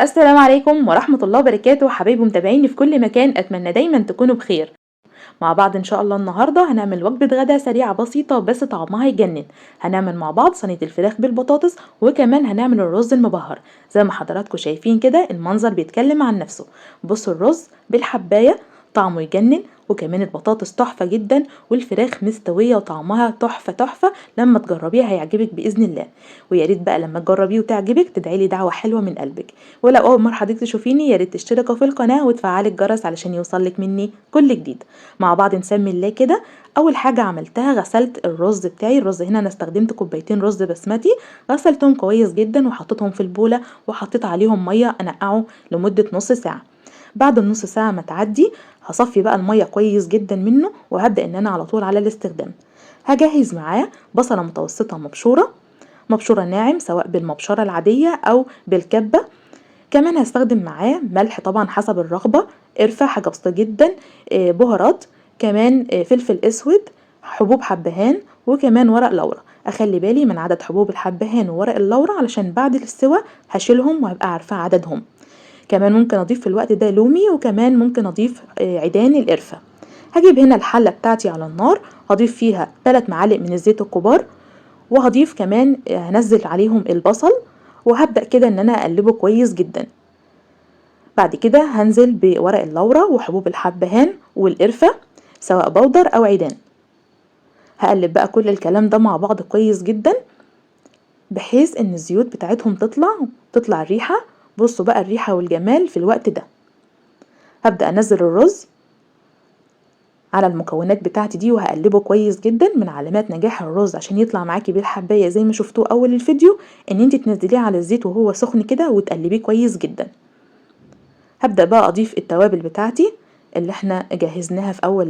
السلام عليكم ورحمة الله وبركاته حبايبي متابعيني في كل مكان، أتمنى دايما تكونوا بخير. مع بعض إن شاء الله النهاردة هنعمل وجبة غدا سريعة بسيطة بس طعمها يجنن. هنعمل مع بعض صينية الفراخ بالبطاطس وكمان هنعمل الرز المبهر. زي ما حضراتكم شايفين كده المنظر بيتكلم عن نفسه. بصوا الرز بالحباية طعمه يجنن، وكمان البطاطس تحفة جدا، والفراخ مستوية وطعمها تحفة تحفة. لما تجربيها هيعجبك بإذن الله. ويا ريت بقى لما تجربيه وتعجبك تدعيلي دعوة حلوة من قلبك. ولو أول مرة حضرتك تشوفيني يا ريت تشتركوا في القناة وتفعلي الجرس علشان يوصلك مني كل جديد. مع بعض نسمي الله كده. اول حاجه عملتها غسلت الرز بتاعي. الرز هنا انا استخدمت كوبايتين رز بسمتي، غسلتهم كويس جدا وحطيتهم في البوله وحطيت عليهم ميه انقعه لمده نص ساعه. بعد النص ساعه ما تعدي هصفي بقى الميه كويس جدا منه وهبدا ان انا على طول على الاستخدام. هجهز معاه بصله متوسطه مبشوره، مبشوره ناعم سواء بالمبشره العاديه او بالكبه. كمان هستخدم معاه ملح طبعا حسب الرغبة، قرفة حاجة بسيطة جدا، بهارات، كمان فلفل اسود، حبوب حبهان، وكمان ورق لورا. اخلي بالي من عدد حبوب الحبهان وورق اللورا علشان بعد السوا هشيلهم وهبقى عارفة عددهم. كمان ممكن اضيف في الوقت ده لومي، وكمان ممكن اضيف عيدان القرفة. هجيب هنا الحلة بتاعتي على النار، هضيف فيها 3 معالق من الزيت الكبار، وهضيف كمان هنزل عليهم البصل، وهبدأ كده ان انا اقلبه كويس جدا. بعد كده هنزل بورق اللورا وحبوب الحبهان والقرفة سواء بودر أو عيدان. هقلب بقى كل الكلام ده مع بعض كويس جدا بحيث ان الزيوت بتاعتهم تطلع الريحة. بصوا بقى الريحة والجمال في الوقت ده. هبدأ انزل الرز على المكونات بتاعتي دي وهقلبه كويس جدا. من علامات نجاح الرز عشان يطلع معاكي بالحباية زي ما شفتوه اول الفيديو ان انت تنزليه على الزيت وهو سخن كده وتقلبيه كويس جدا. هبدأ بقى اضيف التوابل بتاعتي اللي احنا جهزناها في اول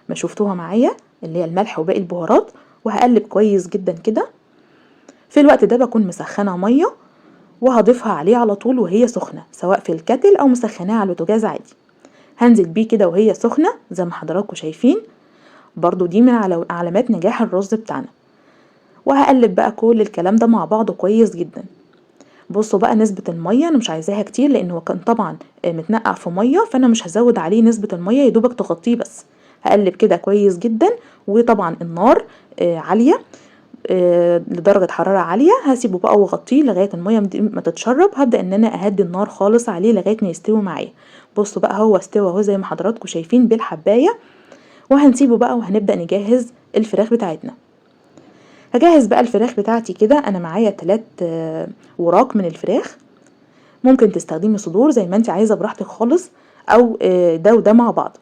ما شفتوها معايا، اللي هي الملح وباقي البهارات، وهقلب كويس جدا كده. في الوقت ده بكون مسخنة مية وهضيفها عليه على طول وهي سخنة سواء في الكاتل او مسخناها على البوتاجاز عادي. هنزل بيه كده وهي سخنة زي ما حضراتكم شايفين. برضو دي من علامات نجاح الرز بتاعنا. وهقلب بقى كل الكلام ده مع بعضه كويس جدا. بصوا بقى نسبة المية انا مش عايزاها كتير لان هو كان طبعا متنقع في مية، فانا مش هزود عليه نسبة المية، يدوبك تغطيه بس. هقلب كده كويس جدا. وطبعا النار عالية، لدرجة حرارة عالية. هسيبه بقى واغطيه لغاية المية ما تتشرب. هبدأ ان انا اهدي النار خالص عليه لغاية ما يستوي معايا. بصوا بقى هو استوى اهو زي ما حضراتكم شايفين بالحباية. وهنسيبه بقى وهنبدأ نجهز الفراخ بتاعتنا. هجهز بقى الفراخ بتاعتي كده. انا معايا 3 وراك من الفراخ. ممكن تستخدمي صدور زي ما انت عايزة براحتك خالص، او ده وده مع بعض.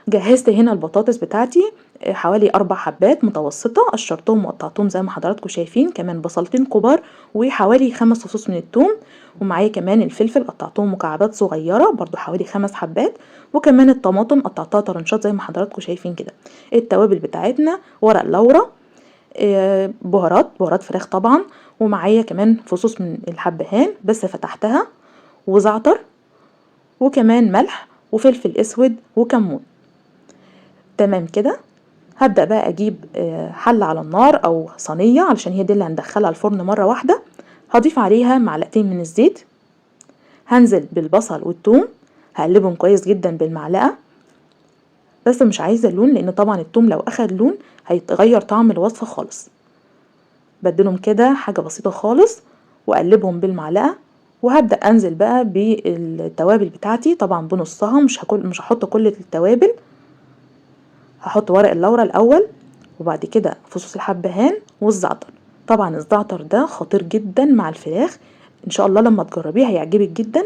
جهزت هنا البطاطس بتاعتي حوالي 4 حبات متوسطة، قشرتهم وقطعتهم زي ما حضراتكم شايفين، كمان بصلتين كبار وحوالي 5 فصوص من الثوم. ومعايا كمان الفلفل قطعتهم مكعبات صغيرة برضو حوالي 5 حبات. وكمان الطماطم قطعتها طرنشات زي ما حضراتكم شايفين كده. التوابل بتاعتنا ورق لورا، بهارات فراخ طبعا، ومعايا كمان فصوص من الحبهان بس فتحتها، وزعتر، وكمان ملح وفلفل اسود وكمون. تمام كده. هبدأ بقى اجيب حلة على النار او صينية علشان هي دي اللي هندخلها الفرن مرة واحدة. هضيف عليها معلقتين من الزيت. هنزل بالبصل والثوم، هقلبهم كويس جدا بالمعلقة. بس مش عايزة اللون لان طبعا الثوم لو اخد لون هيتغير طعم الوصفة خالص. بدلهم كده حاجة بسيطة خالص واقلبهم بالمعلقة. وهبدأ انزل بقى بالتوابل بتاعتي طبعا بنصها، مش هحط كل التوابل. هحط ورق اللورا الاول، وبعد كده فصوص الحبهان والزعتر. طبعا الزعتر ده خطير جدا مع الفراخ، ان شاء الله لما تجربيه هيعجبك جدا.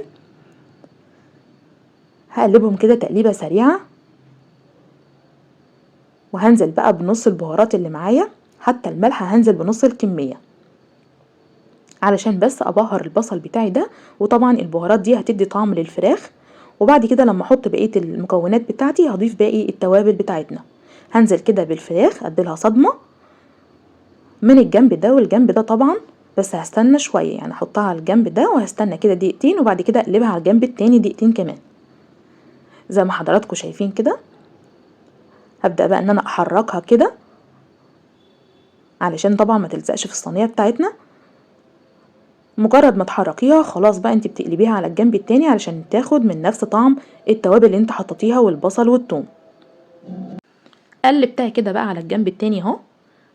هقلبهم كده تقليبة سريعة. وهنزل بقى بنص البهارات اللي معايا، حتى الملح هنزل بنص الكمية علشان بس ابهر البصل بتاعي ده. وطبعا البهارات دي هتدي طعم للفراخ. وبعد كده لما احط بقية المكونات بتاعتي هضيف باقي التوابل بتاعتنا. هنزل كده بالفراخ اديلها صدمة من الجنب ده والجنب ده طبعا، بس هستنى شوية يعني احطها على الجنب ده وهستنى كده دقيقتين، وبعد كده اقلبها على الجنب التاني دقيقتين كمان زي ما حضراتكم شايفين كده. هبدأ بقى ان انا احركها كده علشان طبعا ما تلزقش في الصينية بتاعتنا. مجرد ما تحركيها خلاص بقى انت بتقلبيها على الجنب التاني علشان تاخد من نفس طعم التوابل اللي انت حطيتيها والبصل والثوم. قلبتها كده بقى على الجنب التاني اهو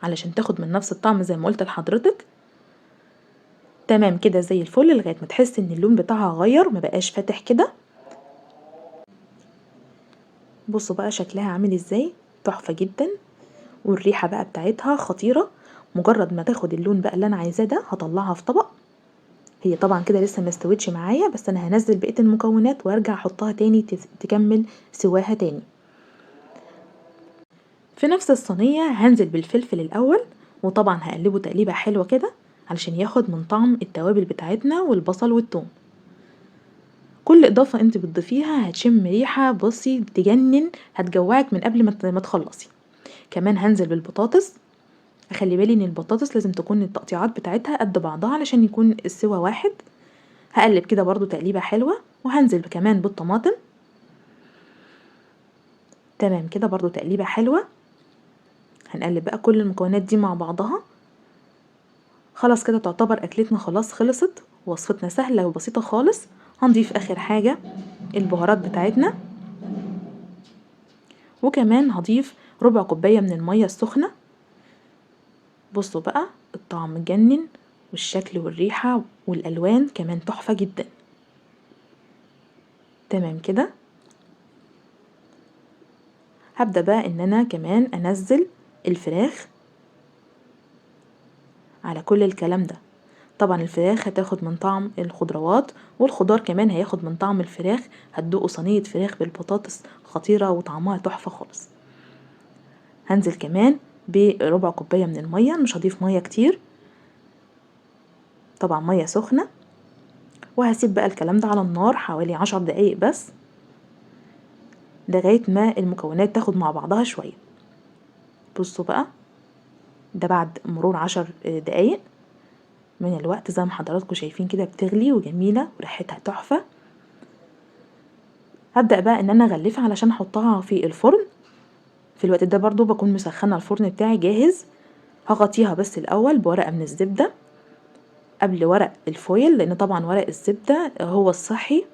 علشان تاخد من نفس الطعم زي ما قلت لحضرتك. تمام كده زي الفل لغايه ما تحس ان اللون بتاعها غير ما بقاش فاتح كده. بصوا بقى شكلها عامل ازاي، تحفه جدا، والريحه بقى بتاعتها خطيره. مجرد ما تاخد اللون بقى اللي انا عايزاه ده هطلعها في طبق. هي طبعا كده لسه ما استوتش معايا، بس انا هنزل بقيه المكونات وارجع احطها تاني تكمل سواها تاني. في نفس الصينيه هنزل بالفلفل الاول، وطبعا هقلبه تقليبه حلوه كده علشان ياخد من طعم التوابل بتاعتنا والبصل والثوم. كل اضافه انت بتضيفيها هتشم ريحه بصي تجنن، هتجوعك من قبل ما تخلصي. كمان هنزل بالبطاطس. اخلي بالي ان البطاطس لازم تكون التقطيعات بتاعتها قد بعضها علشان يكون السوا واحد. هقلب كده برضو تقليبه حلوه، وهنزل كمان بالطماطم. تمام كده برضو تقليبه حلوه. هنقلب بقى كل المكونات دي مع بعضها. خلاص كده تعتبر اكلتنا خلاص خلصت، وصفتنا سهله وبسيطه خالص. هنضيف اخر حاجه البهارات بتاعتنا، وكمان هضيف ربع كوبايه من الميه السخنه. بصوا بقى الطعم مجنن، والشكل والريحه والالوان كمان تحفه جدا. تمام كده هبدأ بقى ان انا كمان انزل الفراخ على كل الكلام ده. طبعا الفراخ هتاخد من طعم الخضروات، والخضار كمان هياخد من طعم الفراخ. هتدوقوا صينية فراخ بالبطاطس خطيرة وطعمها تحفة خالص. هنزل كمان بربع كوباية من المية، مش هضيف مية كتير، طبعا مية سخنة. وهسيب بقى الكلام ده على النار حوالي 10 دقايق بس، لغاية ما المكونات تاخد مع بعضها شوية. بصوا بقى ده بعد مرور 10 دقايق من الوقت، زي ما حضراتكم شايفين كده بتغلي وجميلة وريحتها تحفة. هبدأ بقى ان انا اغلفها علشان احطها في الفرن. في الوقت ده برضو بكون مسخنة الفرن بتاعي جاهز. هغطيها بس الاول بورقة من الزبدة قبل ورق الفويل، لان طبعا ورق الزبدة هو الصحي.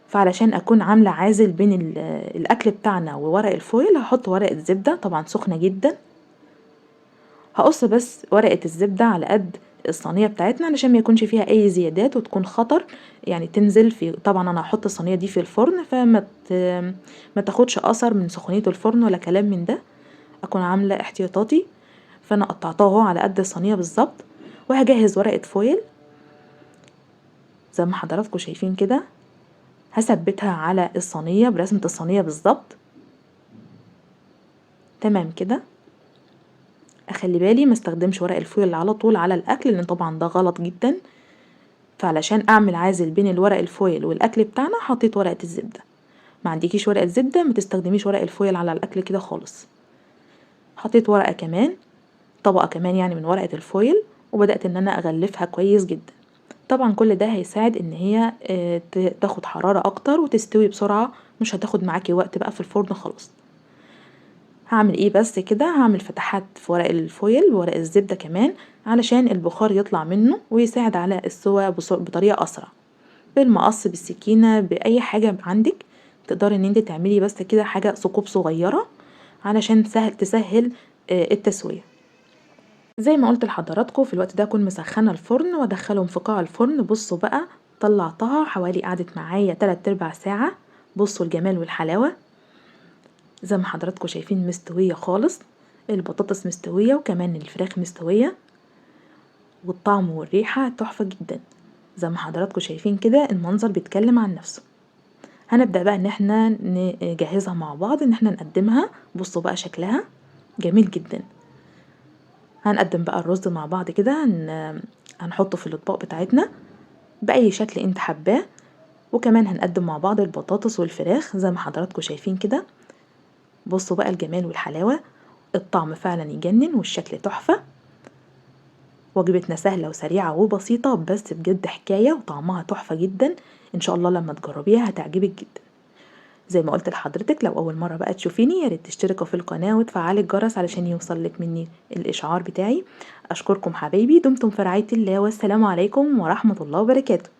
فعلشان اكون عاملة عازل بين الاكل بتاعنا وورق الفويل هحط ورقة زبدة طبعا سخنة جدا. هقص بس ورقة الزبدة على قد الصينية بتاعتنا علشان ما يكونش فيها اي زيادات وتكون خطر، يعني تنزل في. طبعا انا هحط الصينية دي في الفرن ما تاخدش اثر من سخونية الفرن ولا كلام من ده، اكون عاملة احتياطاتي. فانا قطعتها على قد الصينية بالظبط، وهجهز ورقة فويل زي ما حضراتكم شايفين كده. هثبتها على الصينية برسمة الصينية بالظبط. تمام كده. اخلي بالي ما استخدمش ورق الفويل على طول على الاكل، لان طبعا ده غلط جدا. فعلشان اعمل عازل بين الورق الفويل والاكل بتاعنا حطيت ورقة الزبدة. ما عندكيش ورقة زبدة ما تستخدميش ورق الفويل على الاكل كده خالص. حطيت ورقة كمان، طبقة كمان يعني من ورقة الفويل، وبدأت ان انا اغلفها كويس جدا. طبعا كل ده هيساعد ان هي تاخد حرارة اكتر وتستوي بسرعة، مش هتاخد معاكي وقت بقى في الفرن خلاص. هعمل ايه بس كده، هعمل فتحات في ورق الفويل وورق الزبدة كمان علشان البخار يطلع منه ويساعد على السوى بطريقة اسرع. بالمقص بالسكينة بأي حاجة عندك تقدري ان انت تعملي بس كده حاجة ثقوب صغيرة علشان تسهل التسوية. زي ما قلت لحضراتكم في الوقت ده اكون مسخنة الفرن وادخلهم في قاع الفرن. بصوا بقى طلعتها حوالي قعدت معايا 3/4 ساعة. بصوا الجمال والحلاوة زي ما حضراتكم شايفين مستوية خالص، البطاطس مستوية وكمان الفراخ مستوية، والطعم والريحة تحفة جدا. زي ما حضراتكم شايفين كده المنظر بيتكلم عن نفسه. هنبدأ بقى ان احنا نجهزها مع بعض ان احنا نقدمها. بصوا بقى شكلها جميل جدا. هنقدم بقى الرز مع بعض كده، هنحطه في الاطباق بتاعتنا بأي شكل انت حباه. وكمان هنقدم مع بعض البطاطس والفراخ زي ما حضراتكم شايفين كده. بصوا بقى الجمال والحلاوة، الطعم فعلا يجنن والشكل تحفة. وجبتنا سهلة وسريعة وبسيطة، بس بجد حكاية وطعمها تحفة جدا. ان شاء الله لما تجربيها هتعجبك جدا. زي ما قلت لحضرتك لو أول مرة بقى تشوفيني ياريت تشتركوا في القناة وتفعلي الجرس علشان يوصلك مني الإشعار بتاعي. أشكركم حبايبي، دمتم في رعاية الله، والسلام عليكم ورحمة الله وبركاته.